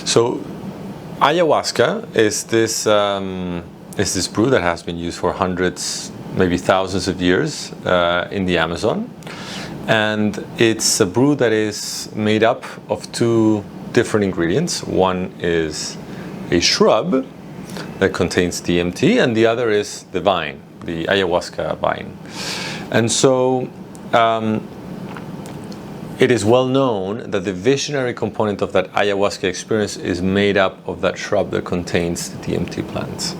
So ayahuasca is this brew that has been used for hundreds, maybe thousands of years in the Amazon. And it's a brew that is made up of two different ingredients. One is a shrub that contains DMT, and the other is the vine, the ayahuasca vine. And so it is well known that the visionary component of that ayahuasca experience is made up of that shrub that contains the DMT plants.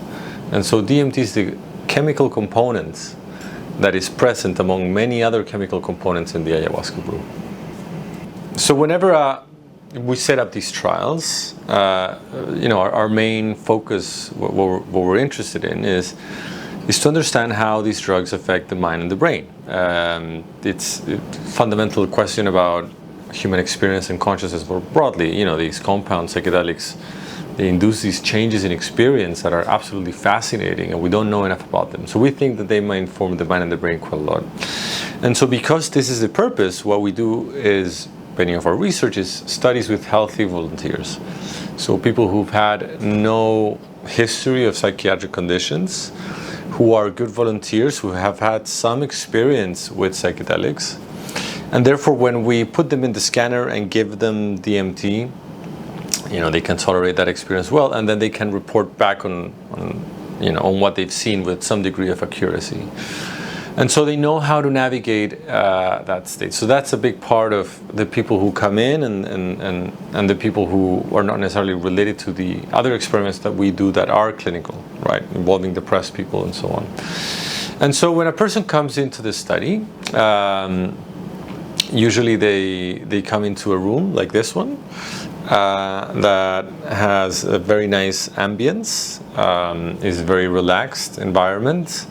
And so DMT is the chemical component that is present among many other chemical components in the ayahuasca brew. So whenever we set up these trials, our main focus, what we're interested in is to understand how these drugs affect the mind and the brain. It's a fundamental question about human experience and consciousness more broadly. These compound psychedelics, they induce these changes in experience that are absolutely fascinating, and we don't know enough about them. So we think that they might inform the mind and the brain quite a lot. And so because this is the purpose, what we do is, many of our research is studies with healthy volunteers. So people who've had no history of psychiatric conditions, who are good volunteers, who have had some experience with psychedelics. And therefore, when we put them in the scanner and give them DMT, they can tolerate that experience well, and then they can report back on what they've seen with some degree of accuracy. And so they know how to navigate that state. So that's a big part of the people who come in and the people who are not necessarily related to the other experiments that we do that are clinical, right, involving depressed people and so on. And so when a person comes into the study, usually they come into a room like this one that has a very nice ambience, is a very relaxed environment.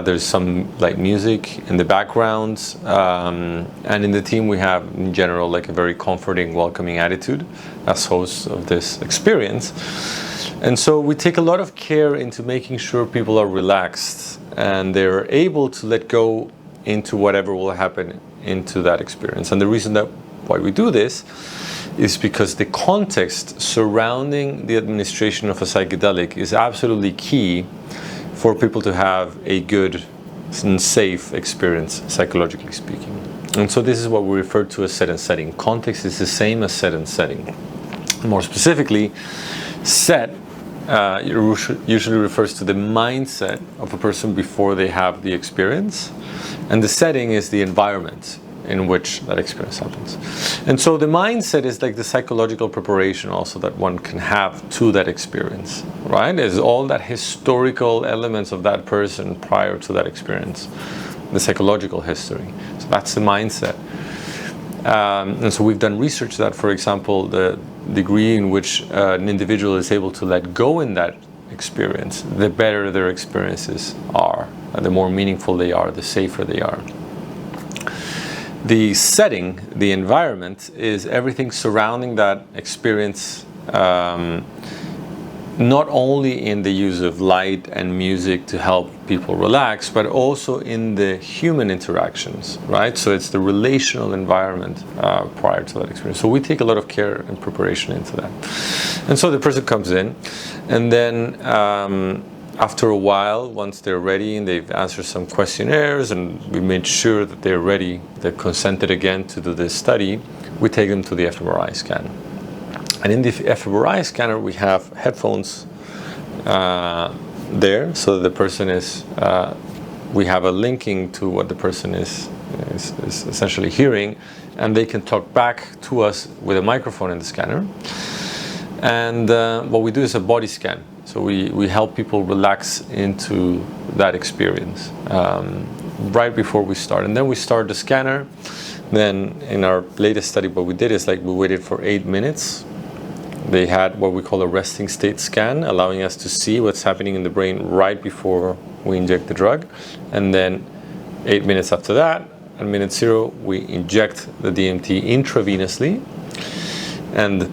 There's some light music in the background, and in the team we have in general like a very comforting, welcoming attitude as hosts of this experience. And so we take a lot of care into making sure people are relaxed and they're able to let go into whatever will happen into that experience. And the reason that why we do this is because the context surrounding the administration of a psychedelic is absolutely key for people to have a good and safe experience, psychologically speaking. And so this is what we refer to as set and setting. Context is the same as set and setting. More specifically, set usually refers to the mindset of a person before they have the experience, and the setting is the environment in which that experience happens. And so the mindset is like the psychological preparation also that one can have to that experience, right? Is all that historical elements of that person prior to that experience, the psychological history. So that's the mindset. And so we've done research that, for example, the degree in which an individual is able to let go in that experience, the better their experiences are, the more meaningful they are, the safer they are. The setting, the environment, is everything surrounding that experience, not only in the use of light and music to help people relax, but also in the human interactions, right? So it's the relational environment prior to that experience. So we take a lot of care and preparation into that. And so the person comes in, and then after a while, once they're ready and they've answered some questionnaires and we made sure that they're ready, they're consented again to do this study, we take them to the fMRI scan. And in the fMRI scanner, we have headphones there, so the person is, we have a linking to what the person is essentially hearing, and they can talk back to us with a microphone in the scanner. And what we do is a body scan. So we help people relax into that experience right before we start. And then we start the scanner. Then in our latest study, what we did is like we waited for 8 minutes. They had what we call a resting state scan, allowing us to see what's happening in the brain right before we inject the drug. And then 8 minutes after that, at minute 0, we inject the DMT intravenously. And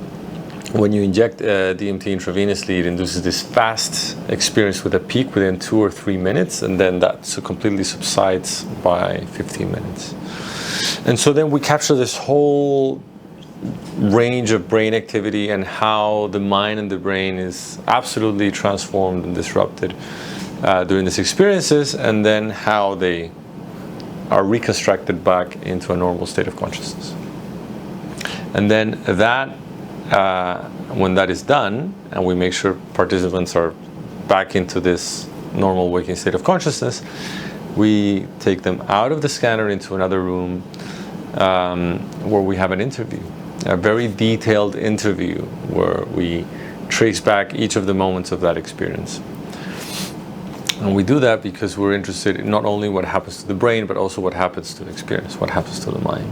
when you inject DMT intravenously, it induces this fast experience with a peak within 2 or 3 minutes, and then that completely subsides by 15 minutes. And so then we capture this whole range of brain activity and how the mind and the brain is absolutely transformed and disrupted during these experiences, and then how they are reconstructed back into a normal state of consciousness. And then that, when that is done, and we make sure participants are back into this normal waking state of consciousness, we take them out of the scanner into another room where we have an interview, a very detailed interview where we trace back each of the moments of that experience. And we do that because we're interested in not only what happens to the brain, but also what happens to the experience, what happens to the mind.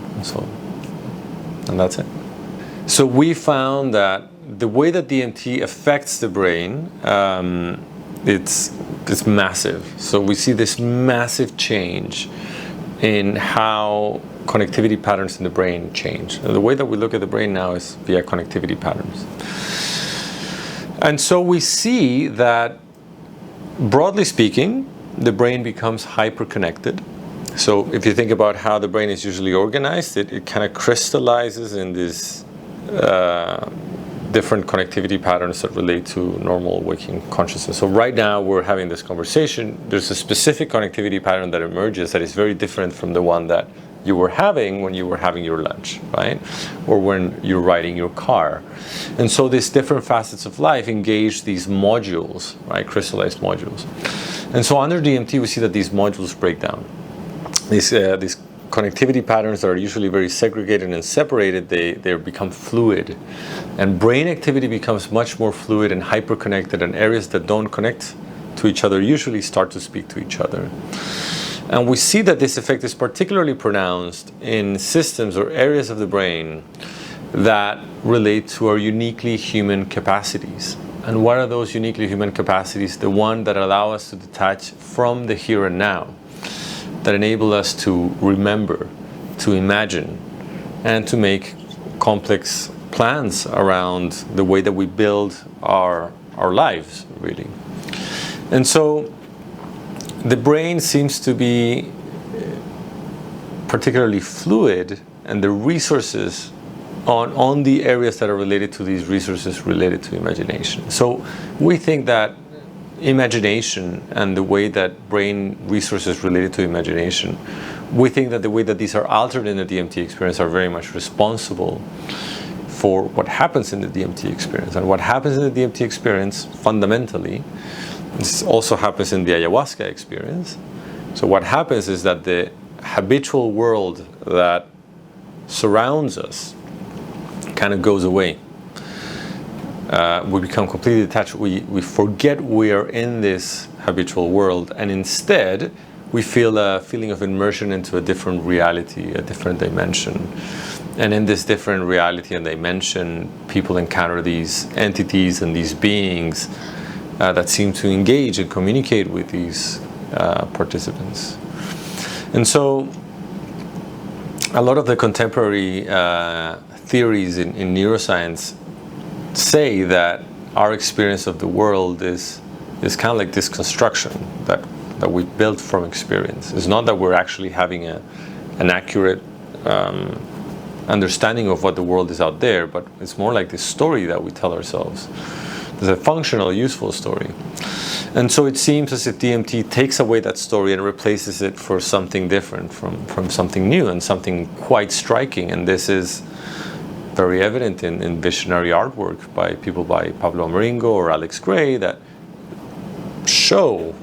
And that's it. So we found that the way that DMT affects the brain, it's massive. So we see this massive change in how connectivity patterns in the brain change. And the way that we look at the brain now is via connectivity patterns. And so we see that, broadly speaking, the brain becomes hyper-connected. So if you think about how the brain is usually organized, it kind of crystallizes in these different connectivity patterns that relate to normal waking consciousness. So right now we're having this conversation. There's a specific connectivity pattern that emerges that is very different from the one that you were having when you were having your lunch, right? Or when you're riding your car. And so these different facets of life engage these modules, right? Crystallized modules. And so under DMT, we see that these modules break down. These connectivity patterns that are usually very segregated and separated, they become fluid. And brain activity becomes much more fluid and hyper-connected, and areas that don't connect to each other usually start to speak to each other. And we see that this effect is particularly pronounced in systems or areas of the brain that relate to our uniquely human capacities. And what are those uniquely human capacities? The one that allow us to detach from the here and now, that enable us to remember, to imagine, and to make complex plans around the way that we build our lives, really. And so the brain seems to be particularly fluid, and the resources on the areas that are related to these resources related to imagination. So we think that imagination and the way that brain resources related to imagination, we think that the way that these are altered in the DMT experience are very much responsible for what happens in the DMT experience. And what happens in the DMT experience, fundamentally, this also happens in the ayahuasca experience. So what happens is that the habitual world that surrounds us kind of goes away. We become completely detached. We forget we are in this habitual world, and instead we feel a feeling of immersion into a different reality, a different dimension. And in this different reality and dimension, people encounter these entities and these beings that seem to engage and communicate with these participants. And so a lot of the contemporary theories in neuroscience say that our experience of the world is kind of like this construction that we built from experience. It's not that we're actually having an accurate understanding of what the world is out there, but it's more like this story that we tell ourselves. There's a functional, useful story. And so it seems as if DMT takes away that story and replaces it for something different, from something new and something quite striking. And this is very evident in visionary artwork by people by Pablo Amaringo or Alex Gray that show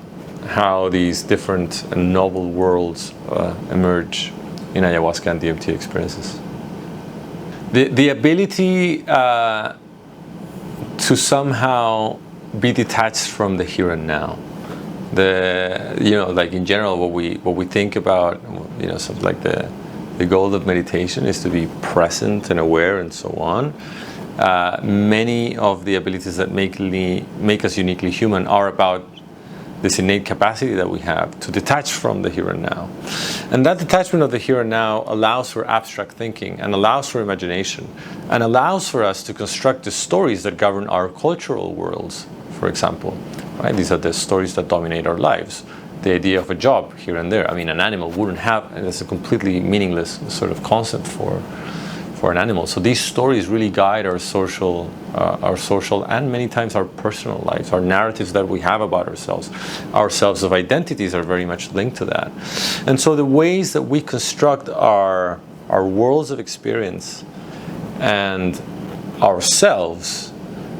how these different and novel worlds emerge in ayahuasca and DMT experiences. The ability to somehow be detached from the here and now. Like in general, what we think about, something like the goal of meditation is to be present and aware and so on. Many of the abilities that make us uniquely human are about this innate capacity that we have to detach from the here and now. And that detachment of the here and now allows for abstract thinking and allows for imagination and allows for us to construct the stories that govern our cultural worlds, for example. Right? These are the stories that dominate our lives. The idea of a job here and there. I mean, an animal wouldn't have, and it's a completely meaningless sort of concept for for an animal. So these stories really guide our social and many times our personal lives, our narratives that we have about ourselves. Our selves of identities are very much linked to that. And so the ways that we construct our worlds of experience and ourselves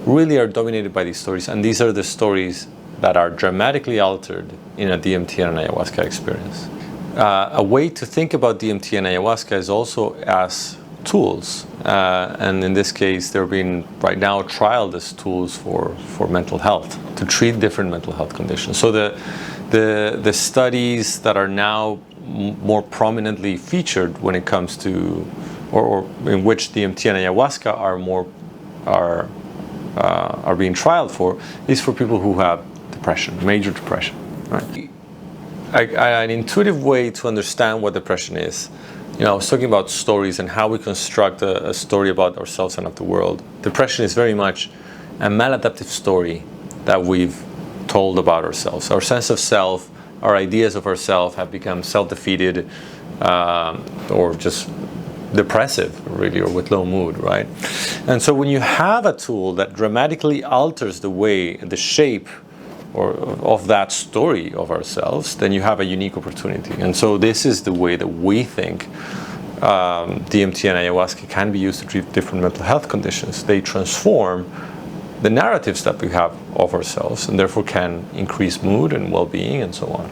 really are dominated by these stories. And these are the stories that are dramatically altered in a DMT and an ayahuasca experience. A way to think about DMT and ayahuasca is also as tools, and in this case they're being right now trialed as tools for mental health, to treat different mental health conditions. So the studies that are now more prominently featured when it comes to, or in which DMT and ayahuasca are being trialed for, is for people who have depression, major depression, right? An intuitive way to understand what depression is, I was talking about stories and how we construct a story about ourselves and of the world. Depression is very much a maladaptive story that we've told about ourselves. Our sense of self, our ideas of ourselves have become self-defeated or just depressive, really, or with low mood, right? And so when you have a tool that dramatically alters the shape or of that story of ourselves, then you have a unique opportunity. And so this is the way that we think DMT and ayahuasca can be used to treat different mental health conditions. They transform the narratives that we have of ourselves, and therefore can increase mood and well-being and so on,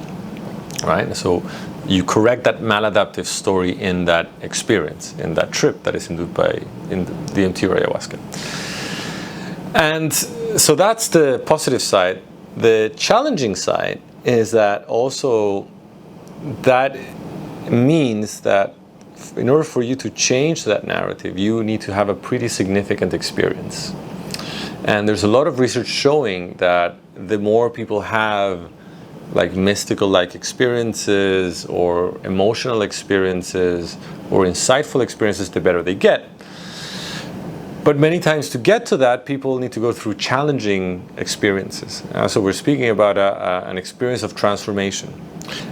right? So you correct that maladaptive story in that experience, in that trip that is induced by DMT or ayahuasca. And so that's the positive side. The challenging side is that also that means that in order for you to change that narrative, you need to have a pretty significant experience. And there's a lot of research showing that the more people have like mystical-like experiences or emotional experiences or insightful experiences, the better they get. But many times to get to that, people need to go through challenging experiences. So we're speaking about an experience of transformation.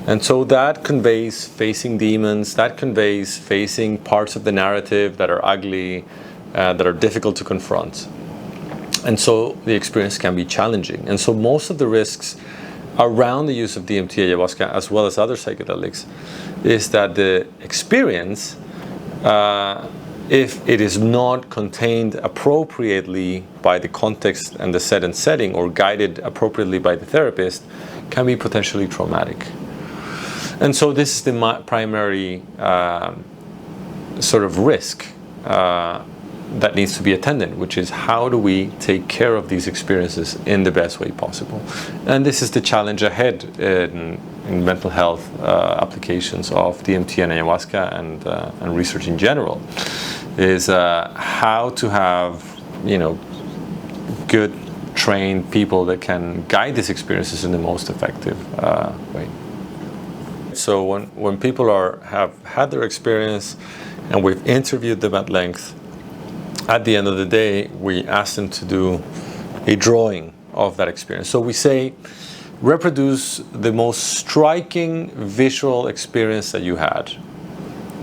And so that conveys facing demons, that conveys facing parts of the narrative that are ugly, that are difficult to confront. And so the experience can be challenging. And so most of the risks around the use of DMT, ayahuasca, as well as other psychedelics, is that the experience, if it is not contained appropriately by the context and the set and setting, or guided appropriately by the therapist, can be potentially traumatic. And so this is the primary sort of risk that needs to be attended, which is how do we take care of these experiences in the best way possible. And this is the challenge ahead in mental health applications of DMT and ayahuasca and research in general, is how to have good trained people that can guide these experiences in the most effective way. So when people have had their experience and we've interviewed them at length, at the end of the day, we ask them to do a drawing of that experience. So we say, reproduce the most striking visual experience that you had.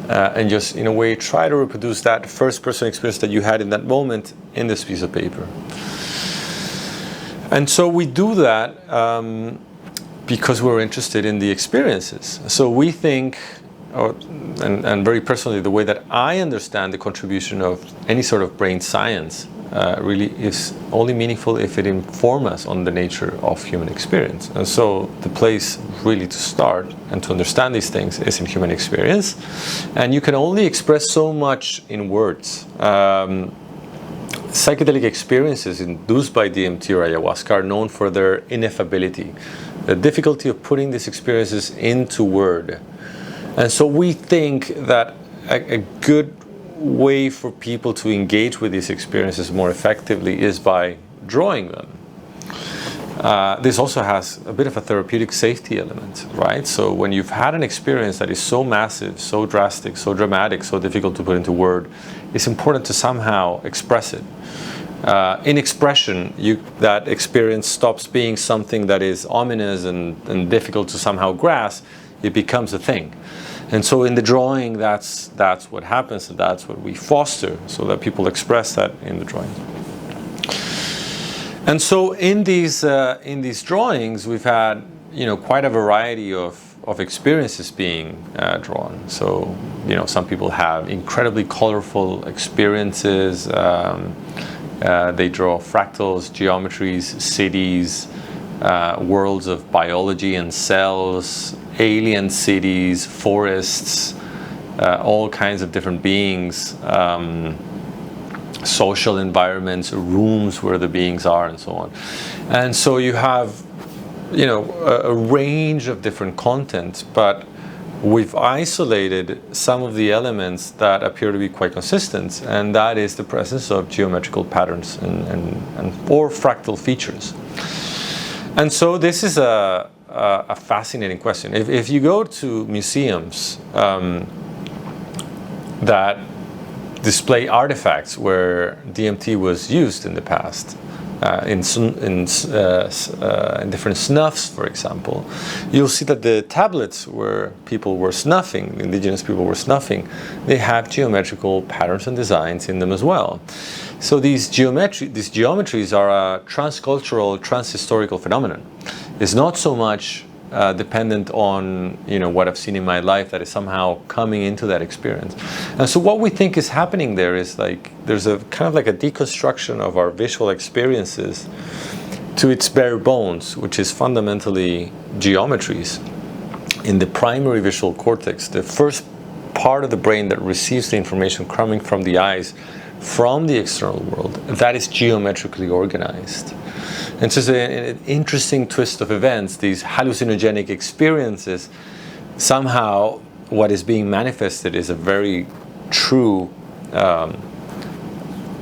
And just, in a way, try to reproduce that first-person experience that you had in that moment in this piece of paper. And so we do that because we're interested in the experiences. So we think, and very personally, the way that I understand the contribution of any sort of brain science really is only meaningful if it informs us on the nature of human experience. And so the place really to start and to understand these things is in human experience. And you can only express so much in words. Psychedelic experiences induced by DMT or ayahuasca are known for their ineffability, the difficulty of putting these experiences into word. And so we think that a good way for people to engage with these experiences more effectively is by drawing them. This also has a bit of a therapeutic safety element, right? So when you've had an experience that is so massive, so drastic, so dramatic, so difficult to put into word, it's important to somehow express it. In expression, that experience stops being something that is ominous and difficult to somehow grasp. It becomes a thing. And so in the drawing, that's what happens, and that's what we foster, so that people express that in the drawing. And so in these drawings, we've had quite a variety of experiences being drawn. So some people have incredibly colorful experiences. They draw fractals, geometries, cities, worlds of biology and cells, alien cities, forests, all kinds of different beings, social environments, rooms where the beings are, and so on. And so you have a range of different content, but we've isolated some of the elements that appear to be quite consistent, and that is the presence of geometrical patterns and or fractal features. And so this is a fascinating question. If you go to museums that display artifacts where DMT was used in the past, in different snuffs, for example, you'll see that the tablets where people were snuffing, indigenous people were snuffing, they have geometrical patterns and designs in them as well. So these geometries are a transcultural, transhistorical phenomenon. It's not so much dependent on what I've seen in my life that is somehow coming into that experience. And so what we think is happening there is there's a kind of like a deconstruction of our visual experiences to its bare bones, which is fundamentally geometries. In the primary visual cortex, the first part of the brain that receives the information coming from the eyes from the external world, that is geometrically organized. And so it's an interesting twist of events, these hallucinogenic experiences. Somehow what is being manifested is a very true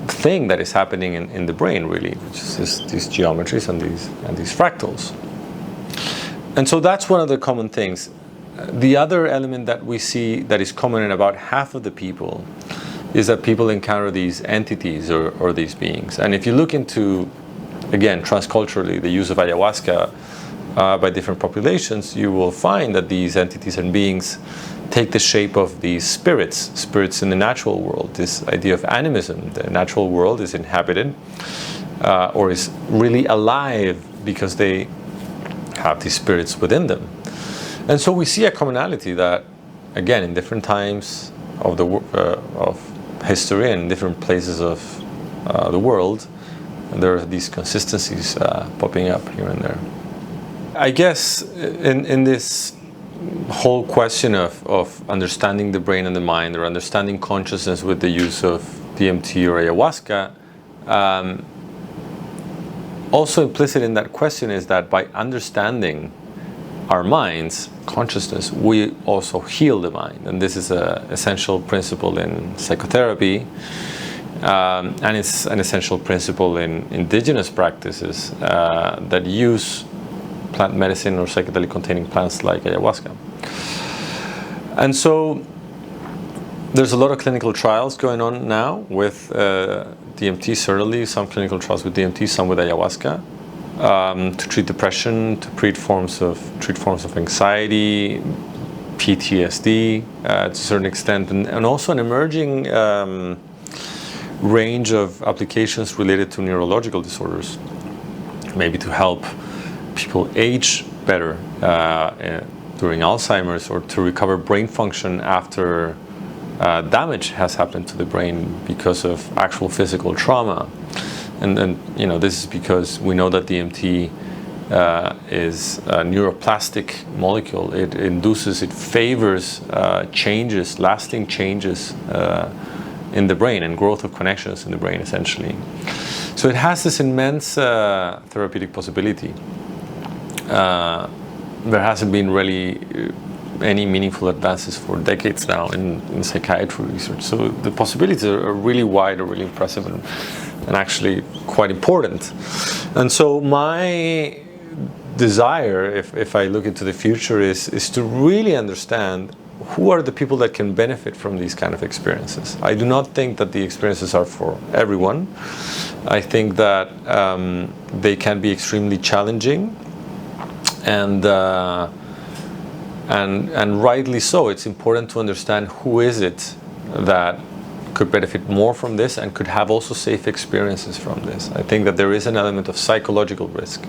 thing that is happening in the brain, really, which is these geometries and these fractals. And so that's one of the common things. The other element that we see that is common in about half of the people is that people encounter these entities or these beings. And if you look into, again, transculturally, the use of ayahuasca by different populations, you will find that these entities and beings take the shape of these spirits in the natural world. This idea of animism, the natural world is inhabited or is really alive because they have these spirits within them. And so we see a commonality that, again, in different times of history and in different places of the world, there are these consistencies popping up here and there. I guess in this whole question of understanding the brain and the mind, or understanding consciousness with the use of DMT or ayahuasca, also implicit in that question is that by understanding our minds, consciousness, we also heal the mind. And this is an essential principle in psychotherapy, and it's an essential principle in indigenous practices that use plant medicine or psychedelic containing plants like ayahuasca. And so there's a lot of clinical trials going on now with DMT, certainly some clinical trials with DMT, some with ayahuasca, to treat depression, to treat forms of anxiety, PTSD to a certain extent, and also an emerging range of applications related to neurological disorders, maybe to help people age better during Alzheimer's, or to recover brain function after damage has happened to the brain because of actual physical trauma. And this is because we know that DMT is a neuroplastic molecule. It favors changes, lasting changes in the brain and growth of connections in the brain, essentially. So it has this immense therapeutic possibility. There hasn't been really any meaningful advances for decades now in psychiatry research. So the possibilities are really wide, are really impressive, and actually quite important. And so my desire, if I look into the future, is to really understand who are the people that can benefit from these kind of experiences. I do not think that the experiences are for everyone. I think that they can be extremely challenging, and And rightly so. It's important to understand who is it that could benefit more from this and could have also safe experiences from this. I think that there is an element of psychological risk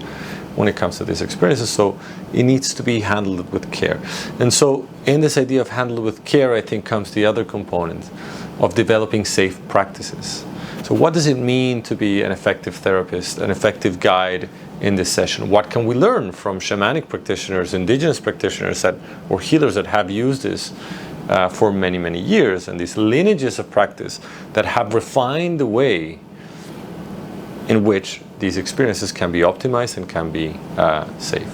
when it comes to these experiences, so it needs to be handled with care. And so in this idea of handled with care, I think comes the other component of developing safe practices. So what does it mean to be an effective therapist, an effective guide in this session? What can we learn from shamanic practitioners, indigenous practitioners or healers that have used this for many, many years, and these lineages of practice that have refined the way in which these experiences can be optimized and can be safe.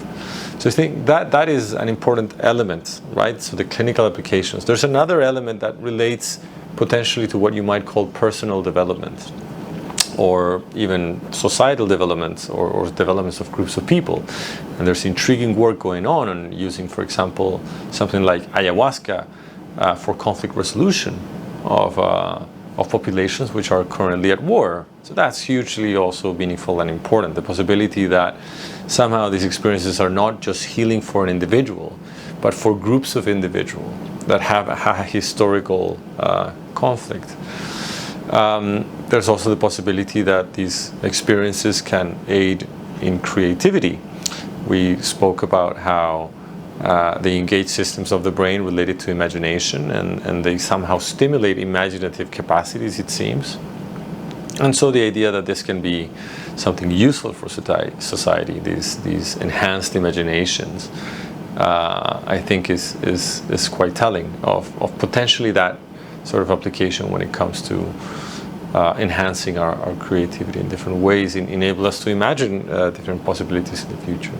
So I think that is an important element, right? So the clinical applications. There's another element that relates potentially to what you might call personal development, or even societal developments, or developments of groups of people. And there's intriguing work going on using, for example, something like ayahuasca for conflict resolution of populations which are currently at war. So that's hugely also meaningful and important. The possibility that somehow these experiences are not just healing for an individual, but for groups of individuals that have a historical conflict. There's also the possibility that these experiences can aid in creativity. We spoke about how they engage systems of the brain related to imagination, and they somehow stimulate imaginative capacities, it seems. And so the idea that this can be something useful for society, these enhanced imaginations, I think is quite telling of potentially that sort of application when it comes to enhancing our creativity in different ways, enable us to imagine different possibilities in the future.